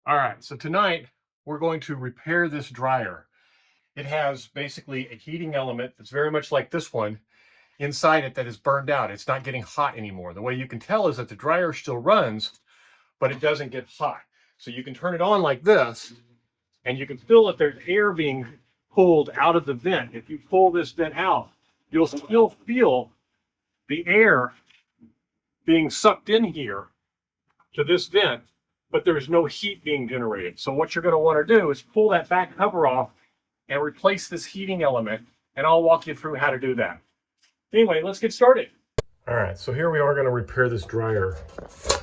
All right, so tonight we're going to repair this dryer. It has basically a heating element that's very much like this one inside it that is burned out. It's not getting hot anymore. The way you can tell is that the dryer still runs, but it doesn't get hot. So you can turn it on like this, and you can feel that there's air being pulled out of the vent. If you pull this vent out, you'll still feel the air being sucked in here to this vent, but there's no heat being generated. So what you're going to want to do is pull that back cover off and replace this heating element, and I'll walk you through how to do that. Anyway, let's get started. All right, so here we are going to repair this dryer.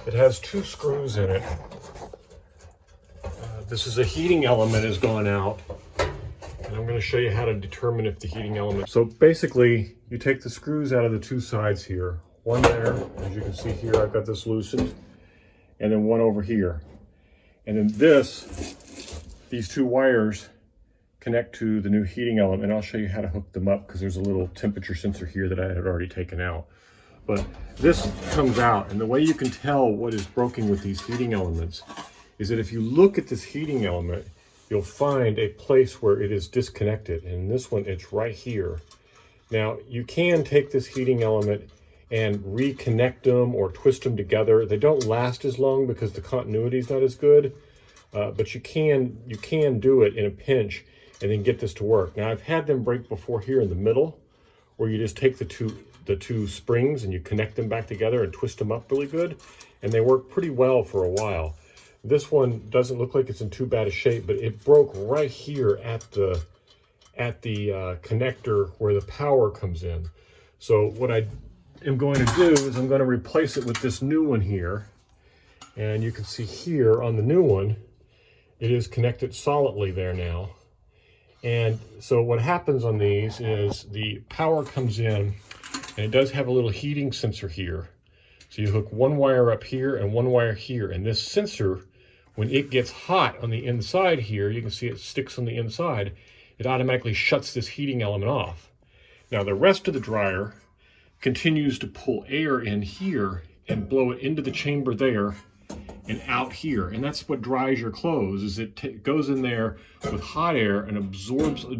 It has two screws in it. This is a heating element has gone out, and I'm going to show you how to determine if the heating element. So basically, you take the screws out of the two sides here. One there, as you can see here, I've got this loosened, and then one over here. And then these two wires connect to the new heating element. I'll show you how to hook them up because there's a little temperature sensor here that I had already taken out. But this comes out, and the way you can tell what is broken with these heating elements is that if you look at this heating element, you'll find a place where it is disconnected. And this one, it's right here. Now, you can take this heating element and reconnect them or twist them together. They don't last as long because the continuity is not as good, but you can do it in a pinch and then get this to work. Now, I've had them break before here in the middle, where you just take the two springs and you connect them back together and twist them up really good, and they work pretty well for a while. This one doesn't look like it's in too bad a shape, but it broke right here at the connector where the power comes in. So what I am going to do is I'm going to replace it with this new one here, and you can see here on the new one, it is connected solidly there now. And so what happens on these is the power comes in, and it does have a little heating sensor here. So you hook one wire up here and one wire here, and this sensor, when it gets hot on the inside here, you can see it sticks on the inside, it automatically shuts this heating element off. Now the rest of the dryer continues to pull air in here and blow it into the chamber there and out here, and that's what dries your clothes. Is it goes in there with hot air and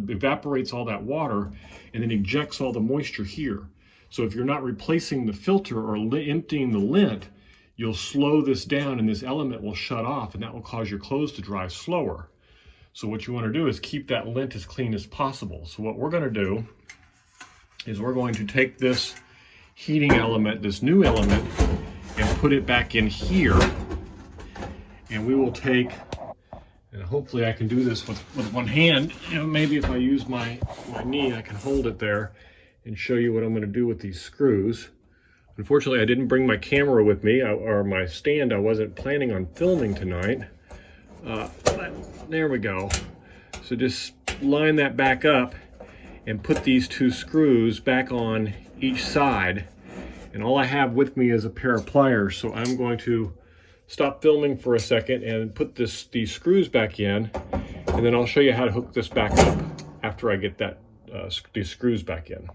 evaporates all that water, and then ejects all the moisture here. So if you're not replacing the filter or emptying the lint, you'll slow this down and this element will shut off, and that will cause your clothes to dry slower. So what you want to do is keep that lint as clean as possible. So what we're going to do is we're going to take this heating element, this new element, and put it back in here. And we will take, and hopefully I can do this with one hand. You know, maybe if I use my knee, I can hold it there and show you what I'm going to do with these screws. Unfortunately, I didn't bring my camera with me, or my stand. I wasn't planning on filming tonight. But there we go. So just line that back up and put these two screws back on each side. And all I have with me is a pair of pliers. So I'm going to stop filming for a second and put these screws back in, and then I'll show you how to hook this back up after I get these screws back in.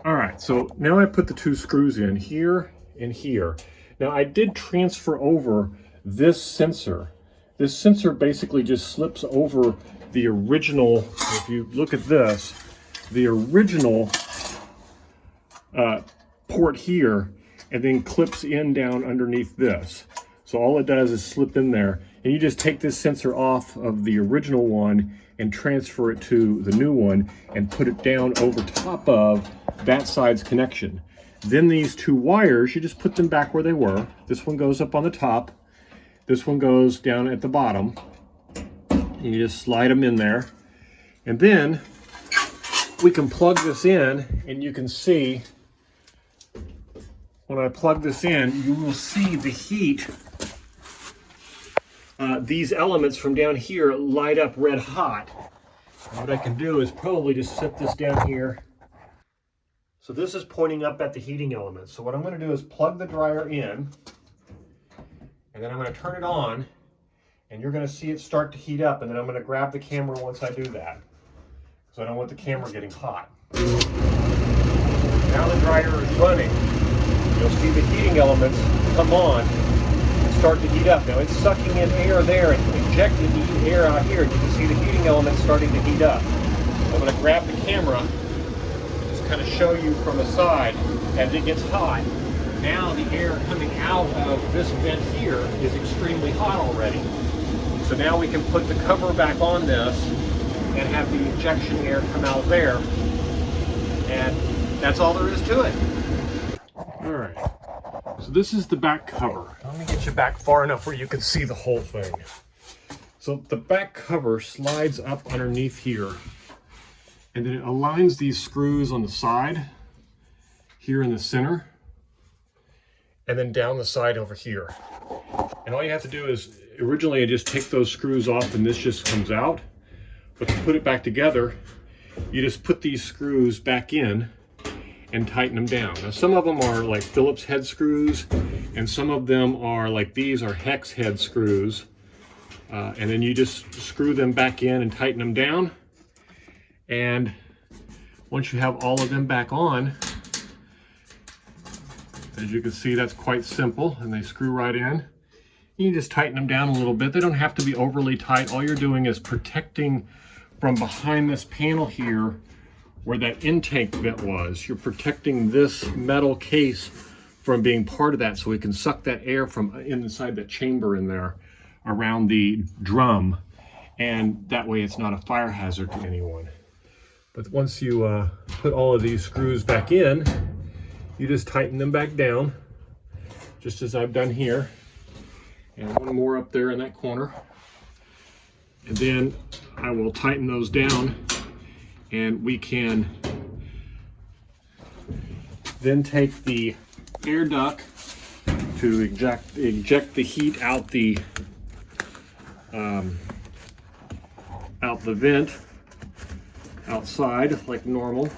All right, so now I put the two screws in here and here. Now I did transfer over this sensor. This sensor basically just slips over the original, if you look at this, the original port here, and then clips in down underneath this. So all it does is slip in there, and you just take this sensor off of the original one and transfer it to the new one and put it down over top of that side's connection. Then these two wires, you just put them back where they were. This one goes up on the top, this one goes down at the bottom, and you just slide them in there. And then we can plug this in, and you can see when I plug this in, you will see the heat. These elements from down here light up red hot. And what I can do is probably just set this down here. So this is pointing up at the heating element. So what I'm going to do is plug the dryer in, and then I'm going to turn it on, and you're going to see it start to heat up, and then I'm going to grab the camera once I do that, because I don't want the camera getting hot. Now the dryer is running. You'll see the heating elements come on and start to heat up. Now it's sucking in air there and ejected the air out here. You can see the heating element starting to heat up. I'm going to grab the camera, just kind of show you from the side as it gets hot. Now the air coming out of this vent here is extremely hot already. So now we can put the cover back on this and have the ejection air come out there. And that's all there is to it. All right, so this is the back cover. Let me get you back far enough where you can see the whole thing. So the back cover slides up underneath here, and then it aligns these screws on the side, here in the center, and then down the side over here. And all you have to do is, originally I just take those screws off and this just comes out, but to put it back together, you just put these screws back in and tighten them down. Now some of them are like Phillips head screws, and some of them are like these are hex head screws. And then you just screw them back in and tighten them down. And once you have all of them back on, as you can see, that's quite simple, and they screw right in. You just tighten them down a little bit. They don't have to be overly tight. All you're doing is protecting from behind this panel here where that intake bit was. You're protecting this metal case from being part of that, so we can suck that air from inside that chamber in there around the drum, and that way it's not a fire hazard to anyone. But once you put all of these screws back in, you just tighten them back down, just as I've done here, and one more up there in that corner. And then I will tighten those down, and we can then take the air duct to eject the heat out the vent outside like normal.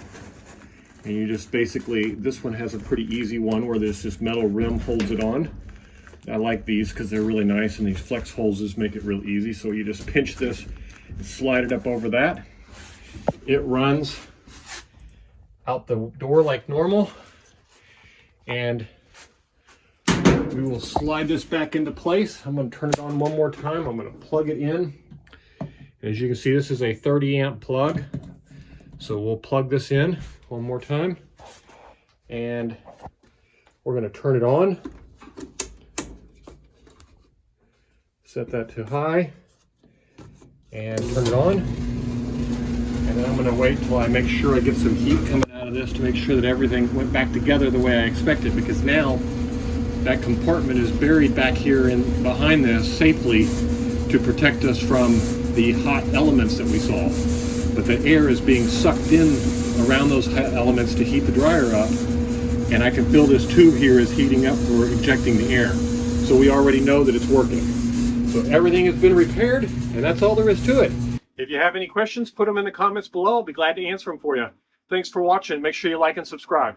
And you just basically, this one has a pretty easy one where this metal rim holds it on. I like these because they're really nice, and these flex hoses make it real easy. So you just pinch this and slide it up over that. It runs out the door like normal, and we will slide this back into place. I'm going to turn it on one more time. I'm going to plug it in. As you can see, this is a 30 amp plug. So we'll plug this in one more time, and we're going to turn it on. Set that to high and turn it on. And then I'm going to wait till I make sure I get some heat coming out of this to make sure that everything went back together the way I expected, because now that compartment is buried back here in behind this safely to protect us from the hot elements that we saw. But the air is being sucked in around those elements to heat the dryer up, and I can feel this tube here is heating up for ejecting the air. So we already know that it's working. So everything has been repaired, and that's all there is to it. If you have any questions, put them in the comments below. I'll be glad to answer them for you. Thanks for watching. Make sure you like and subscribe.